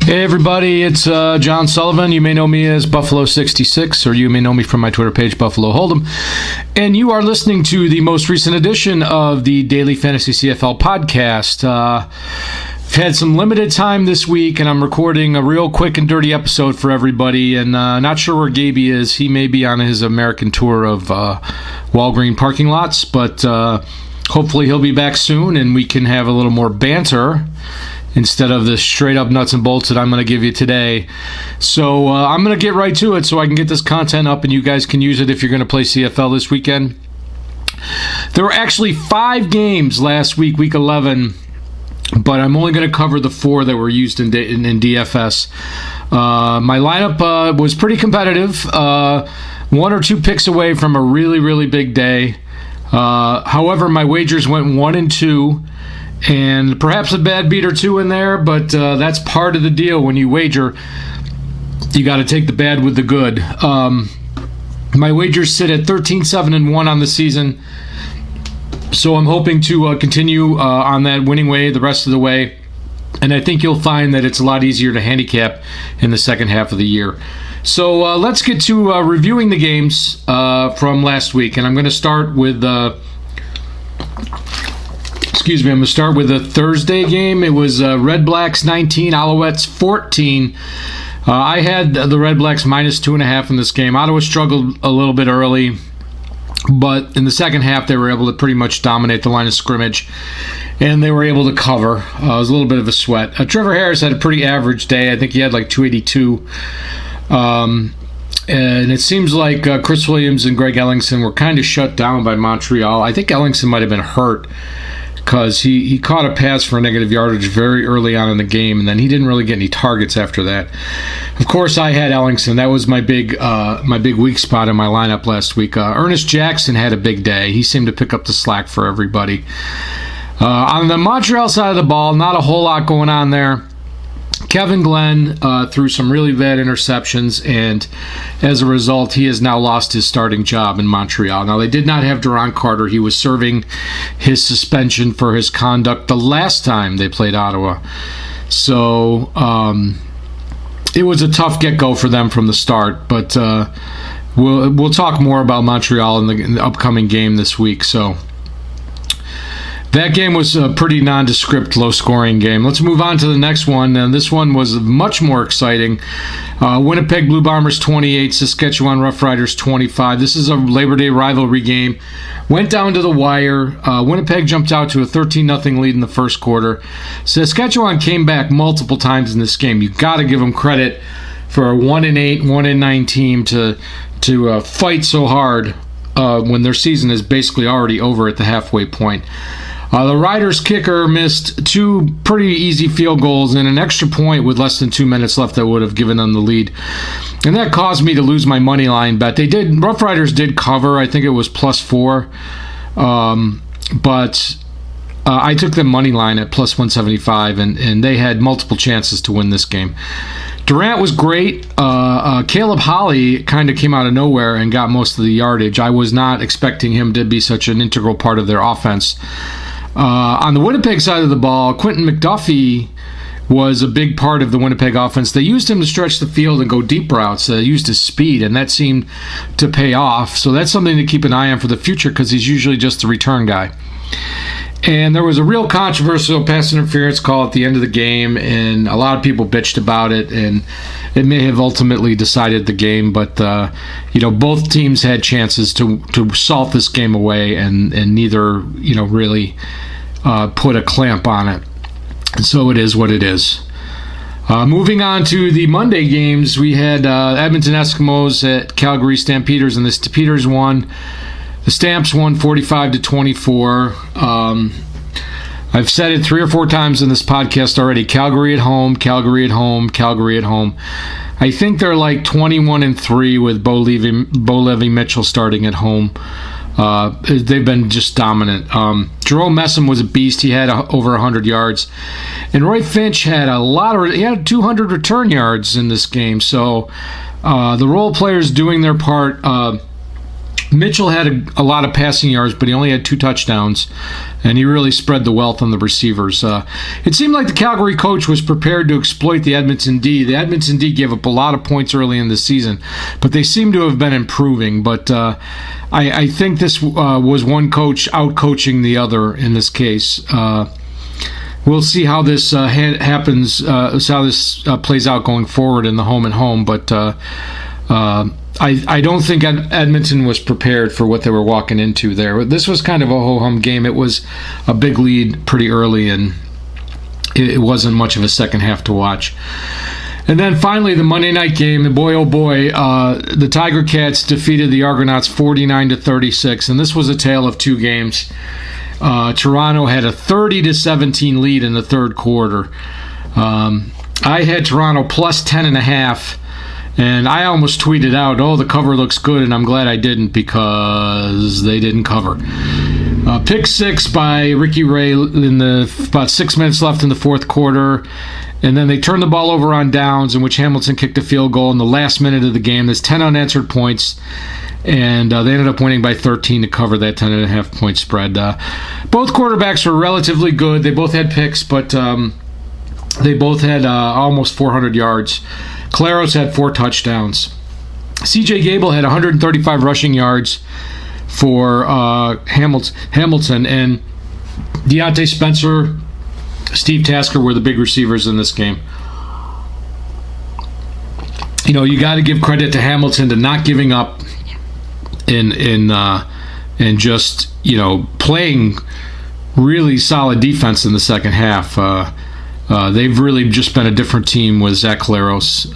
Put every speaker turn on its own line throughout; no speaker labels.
Hey everybody, it's John Sullivan. You may know me as Buffalo66, or you may know me from my Twitter page, Buffalo Hold'em. And you are listening to the most recent edition of the Daily Fantasy CFL podcast. I've had some limited time this week, and I'm recording a real quick and dirty episode for everybody. And not sure where Gaby is. He may be on his American tour of Walgreens parking lots, but hopefully he'll be back soon, and we can have a little more banter instead of the straight up nuts and bolts that I'm going to give you today. So I'm going to get right to it so I can get this content up and you guys can use it if you're going to play CFL this weekend. There were actually 5 games last week, week 11, but I'm only going to cover the 4 that were used in DFS. My lineup was pretty competitive, 1 or 2 picks away from a really, really big day. However, my wagers went 1 and 2. And perhaps a bad beat or 2 in there, but that's part of the deal. When you wager, you got to take the bad with the good. My wagers sit at 13-7-1 on the season, so I'm hoping to continue on that winning way the rest of the way. And I think you'll find that it's a lot easier to handicap in the second half of the year. So let's get to reviewing the games from last week, and I'm going to start with I'm going to start with the Thursday game. It was Red Blacks 19, Alouettes 14. I had the Red Blacks minus 2.5 in this game. Ottawa struggled a little bit early, but in the second half they were able to pretty much dominate the line of scrimmage, and they were able to cover. It was a little bit of a sweat. Trevor Harris had a pretty average day. I think he had like 282. And it seems like Chris Williams and Greg Ellingson were kind of shut down by Montreal. I think Ellingson might have been hurt, because he caught a pass for a negative yardage very early on in the game, and then he didn't really get any targets after that. Of course, I had Ellingson. That was my big weak spot in my lineup last week. Ernest Jackson had a big day. He seemed to pick up the slack for everybody. On the Montreal side of the ball, not a whole lot going on there. Kevin Glenn threw some really bad interceptions, and as a result, he has now lost his starting job in Montreal. Now, they did not have Duron Carter. He was serving his suspension for his conduct the last time they played Ottawa. So it was a tough get-go for them from the start, but we'll talk more about Montreal in the upcoming game this week. So that game was a pretty nondescript, low-scoring game. Let's move on to the next one, and this one was much more exciting. Winnipeg Blue Bombers 28, Saskatchewan Roughriders 25. This is a Labor Day rivalry game. Went down to the wire. Winnipeg jumped out to a 13-0 lead in the first quarter. Saskatchewan came back multiple times in this game. You've got to give them credit for a 1-8, 1-9 team to fight so hard when their season is basically already over at the halfway point. The Riders kicker missed 2 pretty easy field goals and an extra point with less than 2 minutes left that would have given them the lead. And that caused me to lose my money line bet. Rough Riders did cover. I think it was +4. But I took the money line at +175, and they had multiple chances to win this game. Durant was great. Caleb Holley kind of came out of nowhere and got most of the yardage. I was not expecting him to be such an integral part of their offense. On the Winnipeg side of the ball, Quentin McDuffie was a big part of the Winnipeg offense. They used him to stretch the field and go deep routes. They used his speed, and that seemed to pay off. So that's something to keep an eye on for the future, because he's usually just the return guy. And there was a real controversial pass interference call at the end of the game, and a lot of people bitched about it, and it may have ultimately decided the game, but both teams had chances to salt this game away, and neither really put a clamp on it. So it is what it is. Moving on to the Monday games, we had Edmonton Eskimos at Calgary Stampeders, and the Stampeders won. The Stamps won 45-24. I've said it 3 or 4 times in this podcast already. Calgary at home, Calgary at home, Calgary at home. I think they're like 21-3 with Bo Levi-Mitchell starting at home. They've been just dominant. Jerome Messam was a beast. He had over 100 yards. And Roy Finch had he had 200 return yards in this game. So the role players doing their part. Mitchell had a lot of passing yards, but he only had 2 touchdowns, and he really spread the wealth on the receivers. It seemed like the Calgary coach was prepared to exploit the Edmonton D. The Edmonton D gave up a lot of points early in the season, but they seem to have been improving. But I think this was one coach out-coaching the other in this case. We'll see how this happens, how this plays out going forward in the home and home, but I don't think Edmonton was prepared for what they were walking into there. This was kind of a ho-hum game. It was a big lead pretty early, and it wasn't much of a second half to watch. And then finally, the Monday night game, and boy, oh boy, the Tiger Cats defeated the Argonauts 49-36, and this was a tale of 2 games. Toronto had a 30-17 lead in the third quarter. I had Toronto plus 10.5. And I almost tweeted out, "Oh, the cover looks good," and I'm glad I didn't because they didn't cover. Pick 6 by Ricky Ray in about 6 minutes left in the fourth quarter, and then they turned the ball over on downs, in which Hamilton kicked a field goal in the last minute of the game. There's 10 unanswered points, and they ended up winning by 13 to cover that 10.5 point spread. Both quarterbacks were relatively good. They both had picks, but they both had almost 400 yards. Claros had 4 touchdowns. C.J. Gable had 135 rushing yards for Hamilton, and Deontay Spencer, Steve Tasker were the big receivers in this game. You know, you got to give credit to Hamilton to not giving up and just, you know, playing really solid defense in the second half. They've really just been a different team with Zach Claros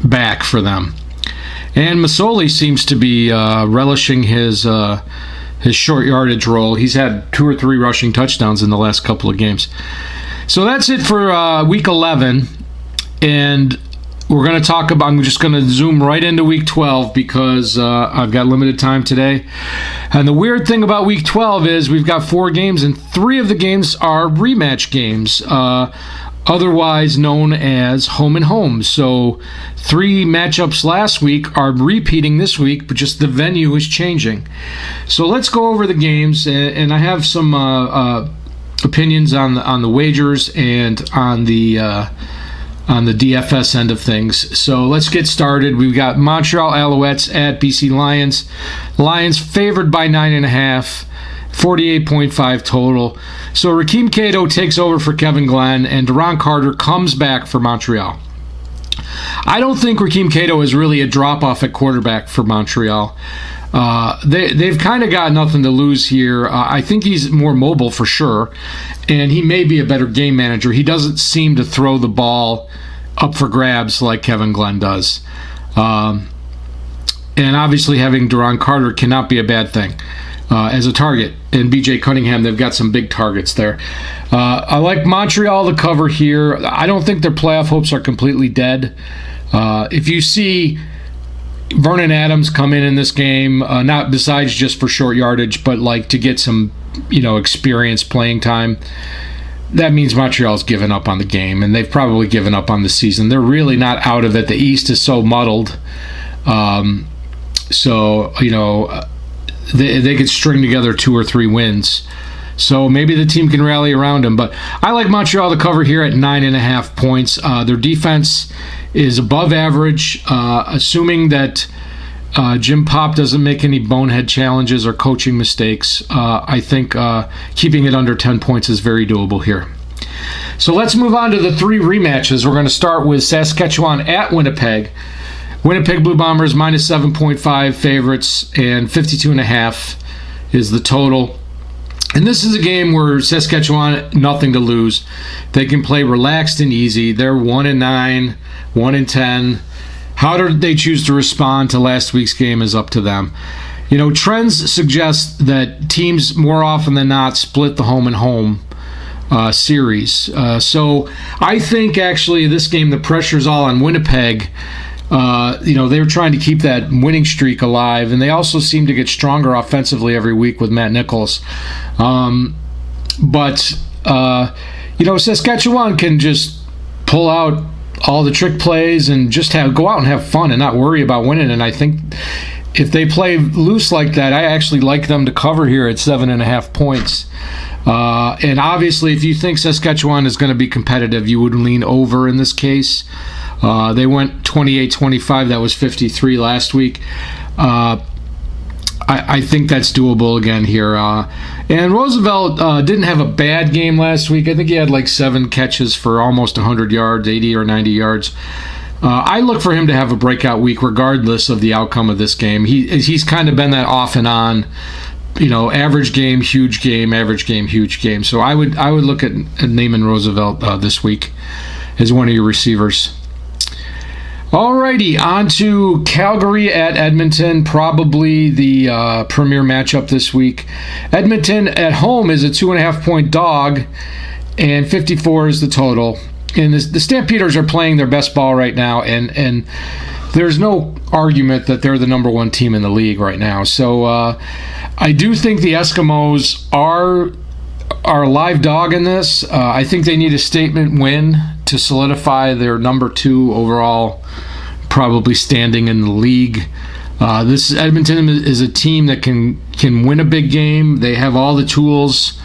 back for them. And Masoli seems to be relishing his short yardage role. He's had 2 or 3 rushing touchdowns in the last couple of games. So that's it for Week 11. And we're going to talk about, I'm just going to zoom right into Week 12 because I've got limited time today. And the weird thing about Week 12 is we've got 4 games, and 3 of the games are rematch games, otherwise known as home and home. So 3 matchups last week are repeating this week, but just the venue is changing. So let's go over the games, and I have some opinions on the wagers and on the DFS end of things. So let's get started. We've got Montreal Alouettes at BC Lions. Lions favored by 9.5, 48.5 total. So Rakeem Cato takes over for Kevin Glenn, and Deron Carter comes back for Montreal. I don't think Rakeem Cato is really a drop-off at quarterback for Montreal. They've kind of got nothing to lose here. I think he's more mobile for sure, and he may be a better game manager. He doesn't seem to throw the ball up for grabs like Kevin Glenn does. And obviously having Deron Carter cannot be a bad thing as a target. And B.J. Cunningham, they've got some big targets there. I like Montreal to cover here. I don't think their playoff hopes are completely dead. If you see Vernon Adams come in this game, not besides just for short yardage, but like to get some, experience playing time, that means Montreal's given up on the game, and they've probably given up on the season. They're really not out of it. The East is so muddled. They could string together 2 or 3 wins. So maybe the team can rally around them. But I like Montreal to cover here at 9.5 points. Their defense is above average, assuming that Jim Pop doesn't make any bonehead challenges or coaching mistakes. I think keeping it under 10 points is very doable here. So let's move on to the 3 rematches. We're going to start with Saskatchewan at Winnipeg. Winnipeg Blue Bombers minus 7.5 favorites, and 52.5 is the total. And this is a game where Saskatchewan, nothing to lose. They can play relaxed and easy. They're 1-9, 1-10. How do they choose to respond to last week's game is up to them. Trends suggest that teams more often than not split the home and home series. So I think actually this game, the pressure's all on Winnipeg. They were trying to keep that winning streak alive, and they also seem to get stronger offensively every week with Matt Nichols. Saskatchewan can just pull out all the trick plays and just go out and have fun and not worry about winning. And I think if they play loose like that, I actually like them to cover here at 7.5 points. And obviously, if you think Saskatchewan is going to be competitive, you would lean over in this case. They went 28-25. That was 53 last week. I think that's doable again here. And Roosevelt didn't have a bad game last week. I think he had like 7 catches for almost 100 yards, 80 or 90 yards. I look for him to have a breakout week regardless of the outcome of this game. He's kind of been that off and on, average game, huge game, average game, huge game. So I would look at Naaman Roosevelt this week as one of your receivers. Alrighty, on to Calgary at Edmonton, probably the premier matchup this week. Edmonton at home is a 2.5-point dog, and 54 is the total. And the Stampeders are playing their best ball right now, and there's no argument that they're the number one team in the league right now. So I do think the Eskimos are a live dog in this. I think they need a statement win to solidify their number 2 overall probably standing in the league. This Edmonton is a team that can win a big game. They have all the tools.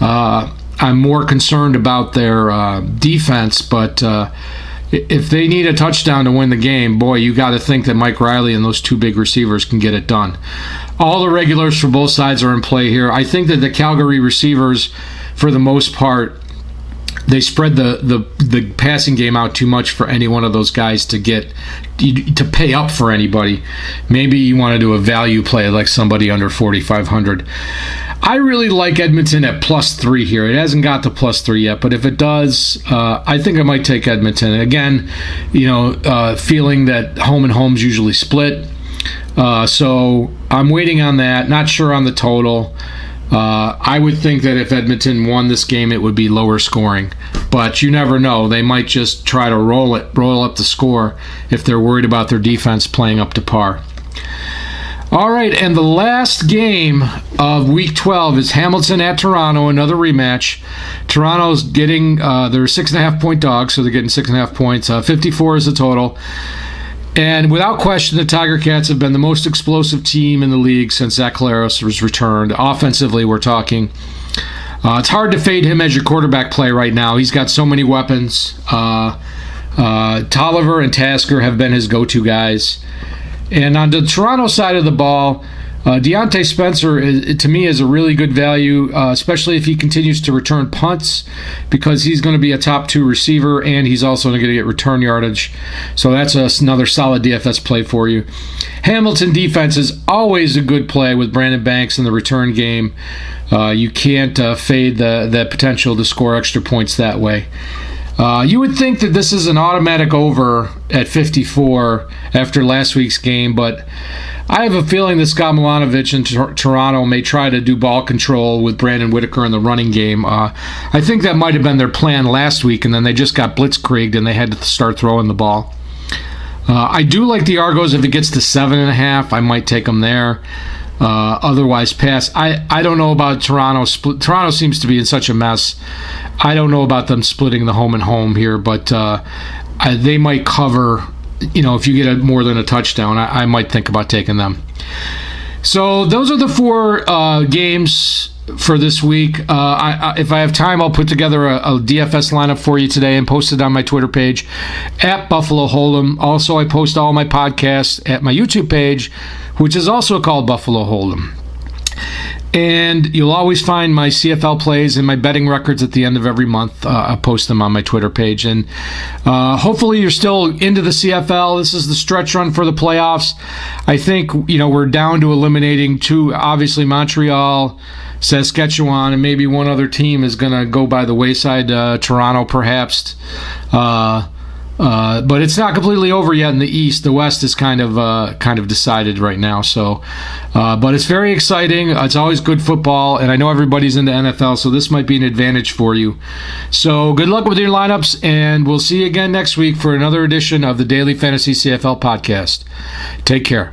I'm more concerned about their defense, but if they need a touchdown to win the game, boy, you got to think that Mike Riley and those 2 big receivers can get it done. All the regulars for both sides are in play here. I think that the Calgary receivers, for the most part, they spread the passing game out too much for any one of those guys to pay up for anybody. Maybe you want to do a value play like somebody under 4,500. I really like Edmonton at +3 here. It hasn't got to +3 yet, but if it does, I think I might take Edmonton. Again, feeling that home and homes usually split. So I'm waiting on that. Not sure on the total. I would think that if Edmonton won this game, it would be lower scoring. But you never know. They might just try to roll up the score if they're worried about their defense playing up to par. All right, and the last game of Week 12 is Hamilton at Toronto, another rematch. Toronto's getting, they're 6.5-point dogs, so they're getting 6.5 points. 54 is the total. And without question, the Tiger Cats have been the most explosive team in the league since Zach Collaros was returned. Offensively, we're talking. It's hard to fade him as your quarterback play right now. He's got so many weapons. Tolliver and Tasker have been his go-to guys. And on the Toronto side of the ball, Deontay Spencer, to me, is a really good value, especially if he continues to return punts, because he's going to be a top 2 receiver, and he's also going to get return yardage. So that's another solid DFS play for you. Hamilton defense is always a good play with Brandon Banks in the return game. You can't fade the potential to score extra points that way. You would think that this is an automatic over at 54 after last week's game, but I have a feeling that Scott Milanovic in Toronto may try to do ball control with Brandon Whitaker in the running game. I think that might have been their plan last week, and then they just got blitzkrieged and they had to start throwing the ball. I do like the Argos. If it gets to 7.5, I might take them there. Otherwise, pass. I don't know about Toronto. Toronto seems to be in such a mess. I don't know about them splitting the home and home here, but they might cover. If you get more than a touchdown, I might think about taking them. So those are the 4 games for this week. If I have time, I'll put together a DFS lineup for you today and post it on my Twitter page at Buffalo Hold'em. Also, I post all my podcasts at my YouTube page, which is also called Buffalo Hold'em. And you'll always find my CFL plays and my betting records at the end of every month. I'll post them on my Twitter page. And hopefully you're still into the CFL. This is the stretch run for the playoffs. I think, we're down to eliminating 2, obviously Montreal, Saskatchewan, and maybe one other team is going to go by the wayside, Toronto perhaps. But it's not completely over yet in the East. The West is kind of decided right now. So, but it's very exciting. It's always good football, and I know everybody's into NFL, so this might be an advantage for you. So good luck with your lineups, and we'll see you again next week for another edition of the Daily Fantasy CFL Podcast. Take care.